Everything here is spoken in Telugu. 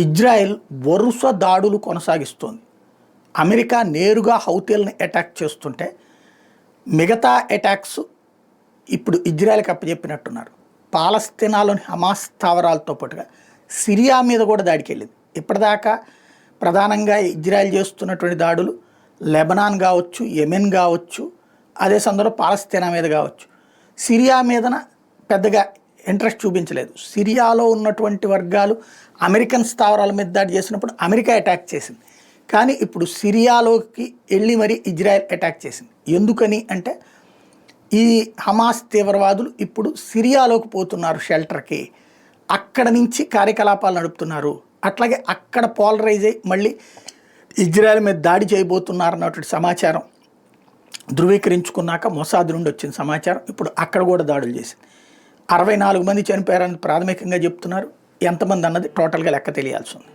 ఇజ్రాయెల్ వరుస దాడులు కొనసాగిస్తోంది. అమెరికా నేరుగా హౌతీలను అటాక్ చేస్తుంటే మిగతా అటాక్స్ ఇప్పుడు ఇజ్రాయెల్కి అప్పచెప్పినట్టున్నారు. పాలస్తీనాలోని హమాస్ స్థావరాలతో పాటుగా సిరియా మీద కూడా దాడికి వెళ్ళింది. ఇప్పటిదాకా ప్రధానంగా ఇజ్రాయెల్ చేస్తున్నటువంటి దాడులు లెబనాన్ కావచ్చు, యెమెన్ కావచ్చు, అదే సందర్భంలో పాలస్తీనా మీద కావచ్చు. సిరియా మీదన పెద్దగా ఇంట్రెస్ట్ చూపించలేదు. సిరియాలో ఉన్నటువంటి వర్గాలు అమెరికన్ స్థావరాల మీద దాడి చేసినప్పుడు అమెరికా అటాక్ చేసింది. కానీ ఇప్పుడు సిరియాలోకి వెళ్ళి మరి ఇజ్రాయెల్ అటాక్ చేసింది. ఎందుకని అంటే ఈ హమాస్ తీవ్రవాదులు ఇప్పుడు సిరియాలోకి పోతున్నారు షెల్టర్కి, అక్కడ నుంచి కార్యకలాపాలు నడుపుతున్నారు. అట్లాగే అక్కడ పోలరైజ్ అయ్యి మళ్ళీ ఇజ్రాయెల్ మీద దాడి చేయబోతున్నారు అన్నటువంటి సమాచారం ధృవీకరించుకున్నాక మొసాద్ నుండి వచ్చిన సమాచారం ఇప్పుడు అక్కడ కూడా దాడులు చేసింది. 64 మంది చనిపోయారని ప్రాథమికంగా చెప్తున్నారు. ఎంతమంది అన్నది టోటల్గా లెక్క తెలియాల్సి ఉంది.